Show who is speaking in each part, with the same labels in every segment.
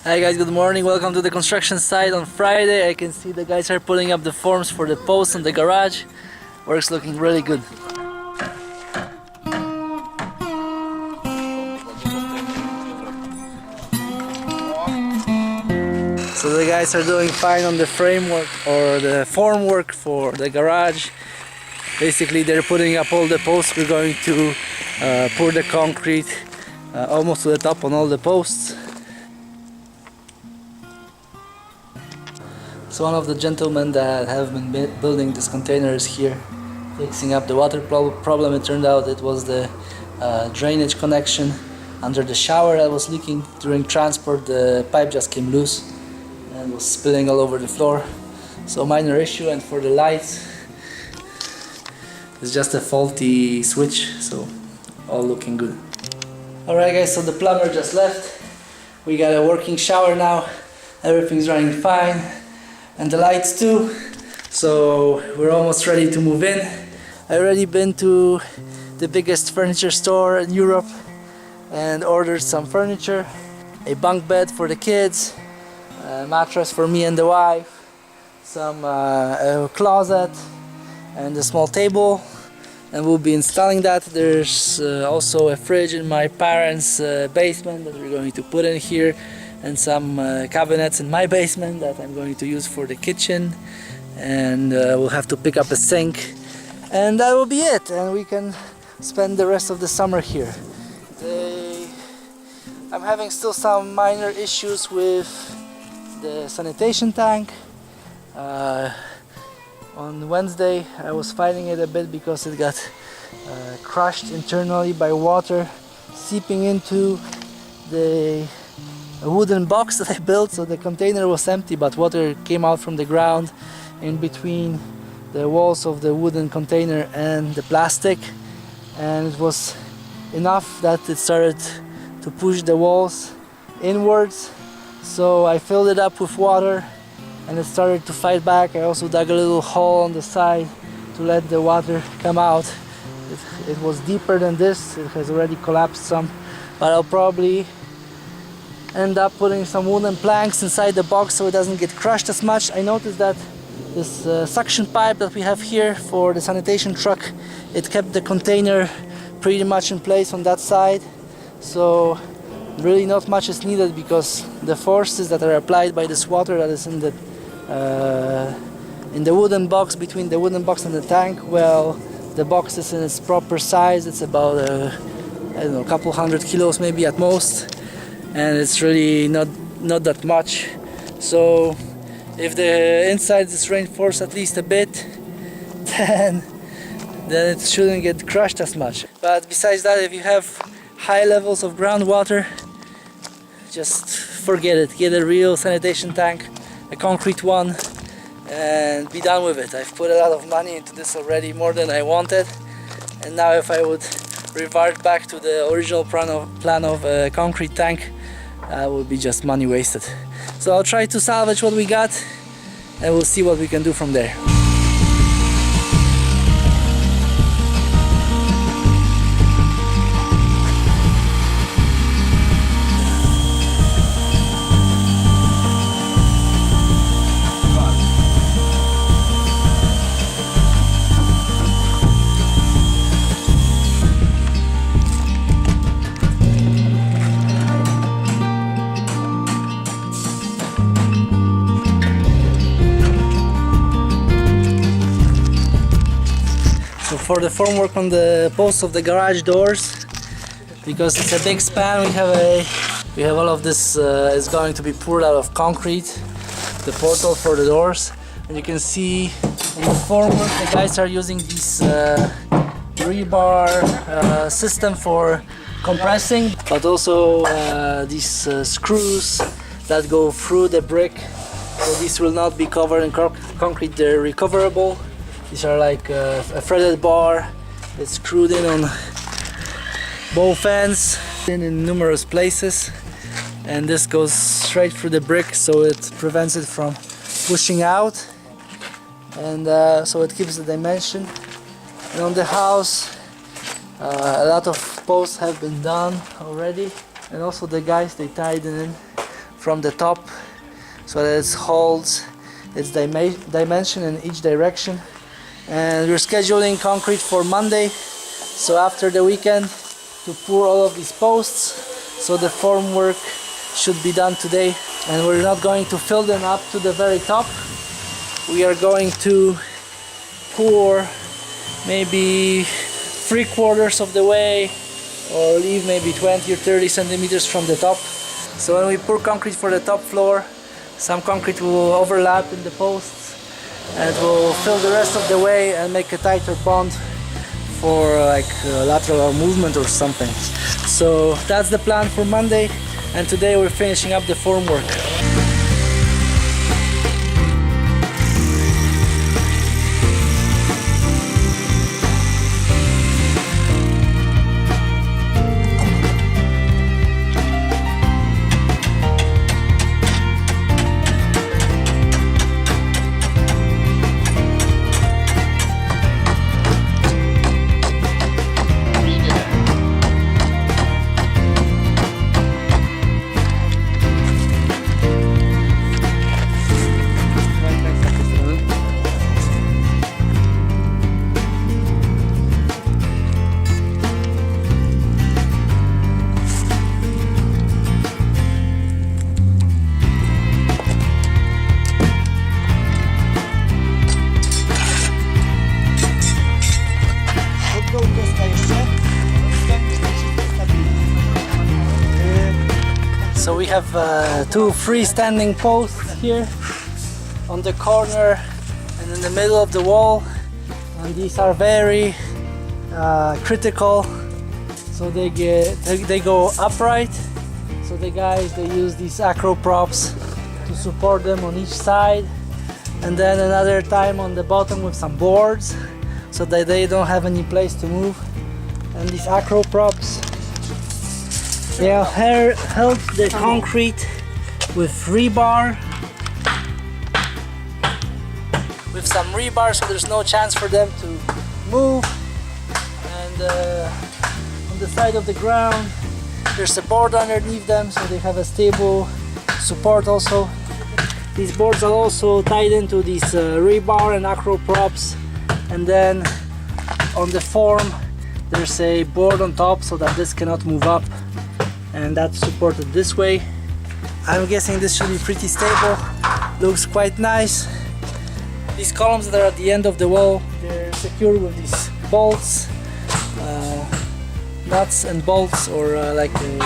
Speaker 1: Hi guys, good morning. Welcome to the construction site on Friday. I can see the guys are putting up the forms for the posts in the garage. Work's looking really good. So the guys are doing fine on the framework or the formwork for the garage. Basically they're putting up all the posts. We're going to pour the concrete almost to the top on all the posts. So one of the gentlemen that have been building this container is here fixing up the water problem. It turned out it was the drainage connection under the shower that was leaking. During transport the pipe just came loose and was spilling all over the floor. So minor issue, and for the lights it's just a faulty switch, so all looking good. Alright guys, so the plumber just left. We got a working shower now, everything's running fine. And the lights too, so we're almost ready to move in. I already been to the biggest furniture store in Europe and ordered some furniture, a bunk bed for the kids, a mattress for me and the wife, some a closet and a small table, and we'll be installing that. There's also a fridge in my parents' basement that we're going to put in here, and some cabinets in my basement that I'm going to use for the kitchen, and we'll have to pick up a sink, and that will be it, and we can spend the rest of the summer here. I'm having still some minor issues with the sanitation tank. On Wednesday I was fighting it a bit because it got crushed internally by water seeping into a wooden box that I built, so the container was empty but water came out from the ground in between the walls of the wooden container and the plastic, and it was enough that it started to push the walls inwards, so I filled it up with water and it started to fight back. I also dug a little hole on the side to let the water come out. It was deeper than this, it has already collapsed some, but I'll probably end up putting some wooden planks inside the box so it doesn't get crushed as much. I noticed that this suction pipe that we have here for the sanitation truck, it kept the container pretty much in place on that side, so really not much is needed because the forces that are applied by this water that is in the wooden box, between the wooden box and the tank, well, the box is in its proper size. It's about I don't know, a couple hundred kilos maybe at most, and it's really not that much. So if the inside is reinforced at least a bit, then it shouldn't get crushed as much. But besides that, if you have high levels of groundwater, just forget it. Get a real sanitation tank, a concrete one, and be done with it. I've put a lot of money into this already, more than I wanted, and now if I would revert back to the original plan of a concrete tank, would be just money wasted. So I'll try to salvage what we got and we'll see what we can do from there. For the formwork on the posts of the garage doors, because it's a big span, we have all of this is going to be poured out of concrete, the portal for the doors, and you can see in the formwork the guys are using this rebar system for compressing, but also these screws that go through the brick, so these will not be covered in concrete, they're recoverable. These are like a threaded bar that's screwed in on both ends in numerous places, and this goes straight through the brick, so it prevents it from pushing out, and so it keeps the dimension. And on the house a lot of posts have been done already, and also the guys, they tied it in from the top so that it holds its dimension in each direction. And we're scheduling concrete for Monday, so after the weekend, to pour all of these posts. So the form work should be done today, and we're not going to fill them up to the very top. We are going to pour maybe 3/4 of the way, or leave maybe 20 or 30 centimeters from the top. So when we pour concrete for the top floor, some concrete will overlap in the posts and will fill the rest of the way and make a tighter bond for like lateral movement or something. So that's the plan for Monday, and today we're finishing up the form work. So we have two freestanding posts here on the corner and in the middle of the wall, and these are very critical, so they go upright. So the guys, they use these acro props to support them on each side, and then another time on the bottom with some boards so that they don't have any place to move. And these acro props, they help the concrete with rebar, with some rebar, so there's no chance for them to move. And on the side of the ground, there's a board underneath them, so they have a stable support also. These boards are also tied into these rebar and acro props, and then on the form there's a board on top so that this cannot move up, and that's supported this way. I'm guessing this should be pretty stable. Looks quite nice. These columns that are at the end of the wall, they're secured with these bolts, nuts and bolts, or like a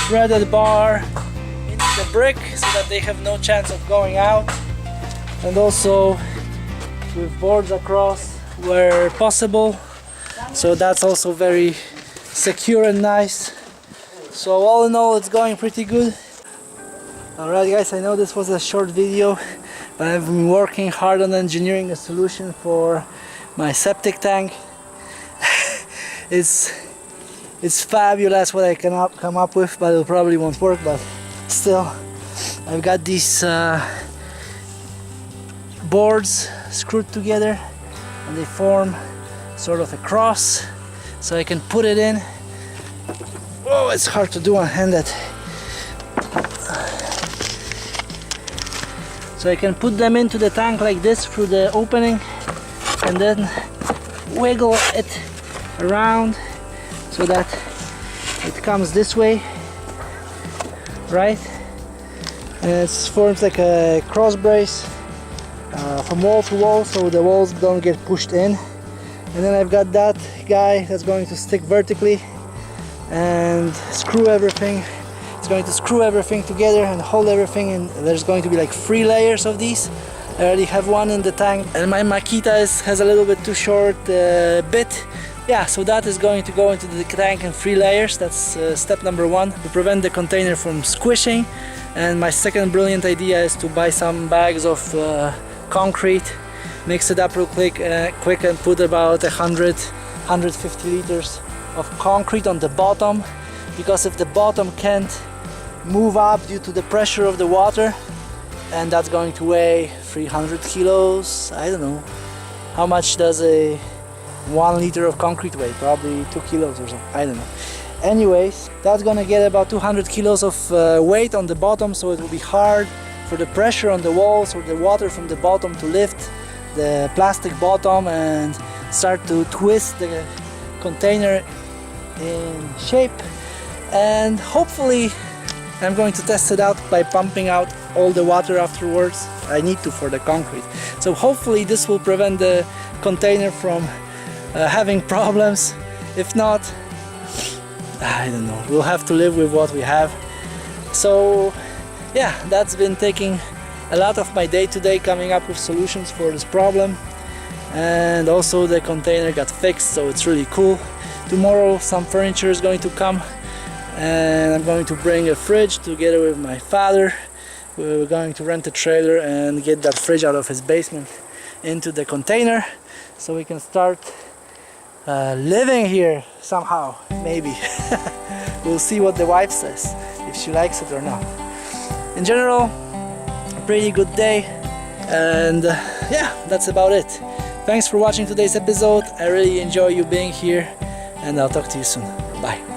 Speaker 1: threaded bar into the brick so that they have no chance of going out. And also with boards across where possible, so that's also very secure and nice. So all in all, it's going pretty good. Alright guys, I know this was a short video, but I've been working hard on engineering a solution for my septic tank. It's fabulous what I can come up with, but it probably won't work. But still, I've got these boards screwed together, and they form sort of a cross, so I can put it in. Oh, it's hard to do one-handed. So I can put them into the tank like this through the opening, and then wiggle it around so that it comes this way, right? And it forms like a cross brace from wall to wall, so the walls don't get pushed in. And then I've got that guy that's going to stick vertically and screw everything. It's going to screw everything together and hold everything, and there's going to be like 3 layers of these. I already have one in the tank, and my Makita has a little bit too short bit. Yeah, so that is going to go into the tank in 3 layers. That's step number 1, to prevent the container from squishing. And my second brilliant idea is to buy some bags of concrete, mix it up real quick and put about 150 liters of concrete on the bottom, because if the bottom can't move up due to the pressure of the water, and that's going to weigh 300 kilos, I don't know. How much does a 1 liter of concrete weigh? Probably 2 kilos or something, I don't know. anyways. That's gonna get about 200 kilos of weight on the bottom, so it will be hard for the pressure on the walls or the water from the bottom to lift the plastic bottom and start to twist the container in shape. And hopefully I'm going to test it out by pumping out all the water afterwards. I need to for the concrete. So hopefully this will prevent the container from having problems. If not, I don't know, we'll have to live with what we have. So yeah, that's been taking a lot of my day today, coming up with solutions for this problem. And also the container got fixed, so it's really cool. Tomorrow some furniture is going to come, and I'm going to bring a fridge together with my father. We're going to rent a trailer and get that fridge out of his basement into the container, so we can start living here somehow, maybe. We'll see what the wife says, if she likes it or not. In general, a pretty good day, and yeah, that's about it. Thanks for watching today's episode. I really enjoy you being here, and I'll talk to you soon. Bye.